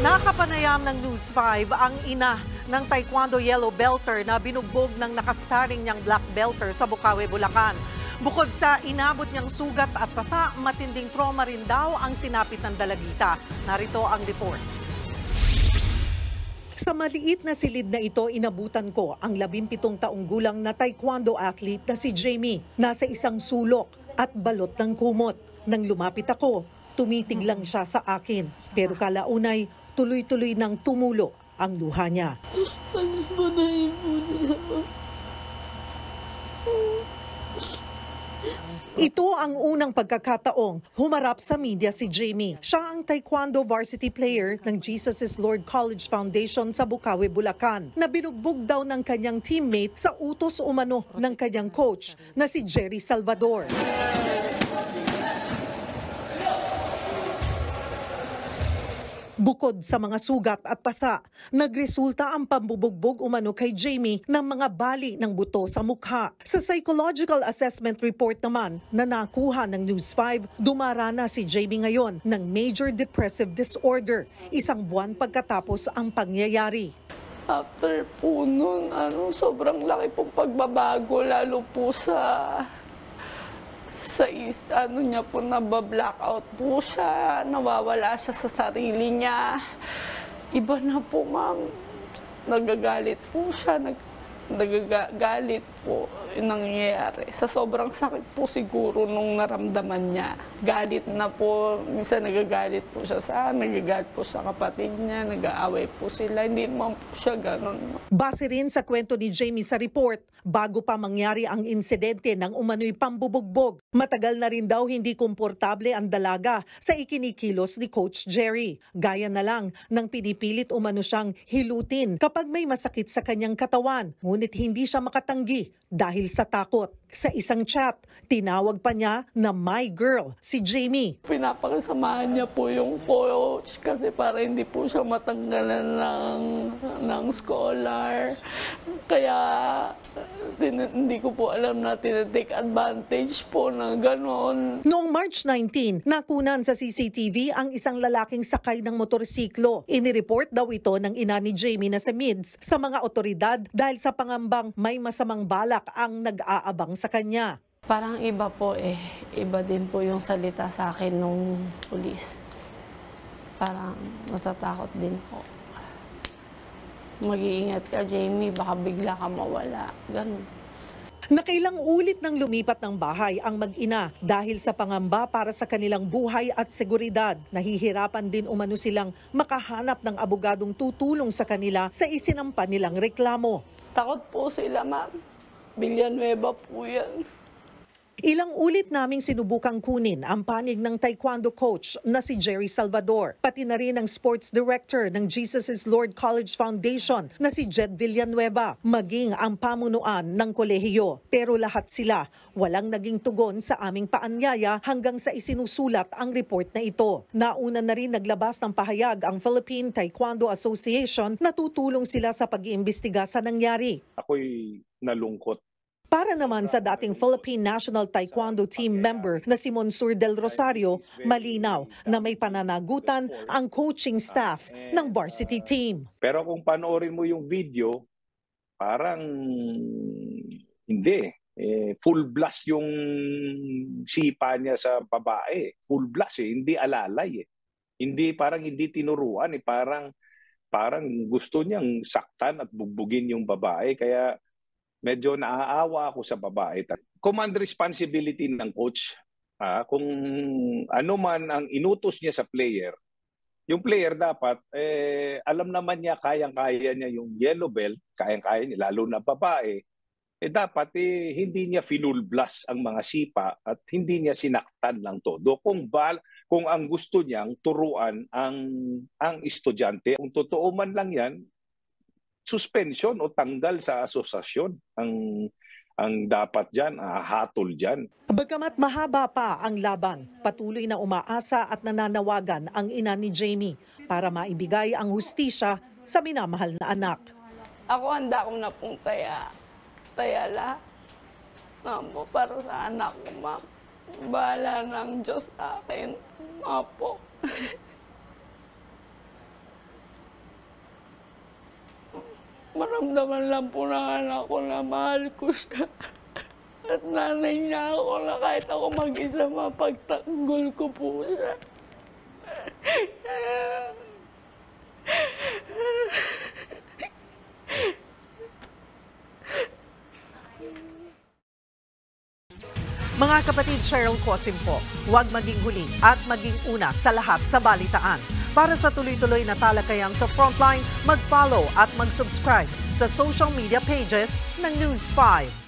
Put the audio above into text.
Nakapanayam ng News 5 ang ina ng Taekwondo Yellow Belter na binugbog ng nakasparing niyang Black Belter sa Bukawi, Bulacan. Bukod sa inabot niyang sugat at pasa, matinding trauma rin daw ang sinapit ng dalagita. Narito ang report. Sa maliit na silid na ito, inabutan ko ang 17 taong gulang na taekwondo athlete na si Jamie. Nasa isang sulok at balot ng kumot. Nang lumapit ako, tumitig lang siya sa akin. Pero kalaunay, tuloy-tuloy nang tumulo ang luha niya. Ito ang unang pagkakataong humarap sa media si Jamie. Siya ang taekwondo varsity player ng Jesus is Lord College Foundation sa Bukawi, Bulacan, na binugbog daw ng kanyang teammate sa utos umano ng kanyang coach na si Jerry Salvador. Bukod sa mga sugat at pasa, nagresulta ang pambubugbog umano kay Jamie ng mga bali ng buto sa mukha. Sa psychological assessment report naman na nakuha ng News 5, dumarana si Jamie ngayon ng major depressive disorder, isang buwan pagkatapos ang pangyayari. After po nun, sobrang laki pong pagbabago, lalo po sa niya po, nabablackout po siya, nawawala siya sa sarili niya. Iba na po, ma'am. Nagagalit po siya, nagagalit po yung nangyayari. Sa sobrang sakit po siguro nung naramdaman niya. Galit na po, minsan nagagalit po siya nagagalit po sa kapatid niya, nag-aaway po sila. Hindi naman po siya ganun. Base rin sa kwento ni Jamie sa report, bago pa mangyari ang insidente ng umano'y pambubugbog, matagal na rin daw hindi komportable ang dalaga sa ikinikilos ni Coach Jerry. Gaya na lang nang pinipilit umano siyang hilutin kapag may masakit sa kanyang katawan, ngunit hindi siya makatanggi dahil sa takot. Sa isang chat, tinawag pa niya na my girl, si Jamie. Pinapakasamahan niya po yung coach kasi para hindi po siya matanggalan ng scholar. Kaya hindi ko po alam na tinitake advantage po na gano'n. Noong March 19, nakunan sa CCTV ang isang lalaking sakay ng motorsiklo. Inireport daw ito ng ina ni Jamie na si Mids sa mga otoridad dahil sa pangambang may masamang balak ang nag-aabang sa kanya. Parang iba po iba din po yung salita sa akin nung pulis. Parang natatakot din po. Mag-iingat ka, Jamie, baka bigla ka mawala. Ganun. Nakailang ulit nang lumipat ng bahay ang mag-ina dahil sa pangamba para sa kanilang buhay at seguridad. Nahihirapan din umano silang makahanap ng abogadong tutulong sa kanila sa isinampa nilang reklamo. Takot po sila, ma'am. Villanueva po yan. Ilang ulit naming sinubukang kunin ang panig ng taekwondo coach na si Jerry Salvador, pati na rin ang sports director ng Jesus is Lord College Foundation na si Jed Villanueva, maging ang pamunuan ng kolehiyo. Pero lahat sila walang naging tugon sa aming paanyaya hanggang sa isinusulat ang report na ito. Nauna na rin naglabas ng pahayag ang Philippine Taekwondo Association na tutulong sila sa pag-iimbestiga sa nangyari. Ako'y nalungkot. Para naman sa dating Philippine National Taekwondo Team member na si Monsur Del Rosario, malinaw na may pananagutan ang coaching staff ng varsity team. Pero kung panoorin mo yung video, parang hindi. Full blast yung sipa niya sa babae. Full blast hindi alalay. Hindi, parang hindi tinuruan. Parang gusto niyang saktan at bugbugin yung babae. Kaya medyo naaawa ako sa babae. Command responsibility ng coach. Kung ano man ang inutos niya sa player, yung player dapat, alam naman niya, kayang-kaya niya yung yellow belt, kayang-kaya niya, lalo na babae, dapat hindi niya finulblast ang mga sipa at hindi niya sinaktan lang todo. Kung ang gusto niyang turuan ang estudyante, kung totoo man lang yan, suspension o tanggal sa asosasyon ang dapat dyan, hatol dyan. Bagamat mahaba pa ang laban, patuloy na umaasa at nananawagan ang ina ni Jamie para maibigay ang hustisya sa minamahal na anak. Ako handa ko na pong taya lahat. Para sa anak ko, ma'am. Bahala ng Diyos sa akin, po. maramdaman lang po ng anak ko na mahal ko siya. At nanay niya ako na kahit ako mag-isa mapagtanggol ko po siya. Mga kapatid, Cheryl Cosim po, huwag maging huli at maging una sa lahat sa balitaan. Para sa tuloy-tuloy na talakayang sa Frontline, mag-follow at mag-subscribe sa social media pages ng News 5.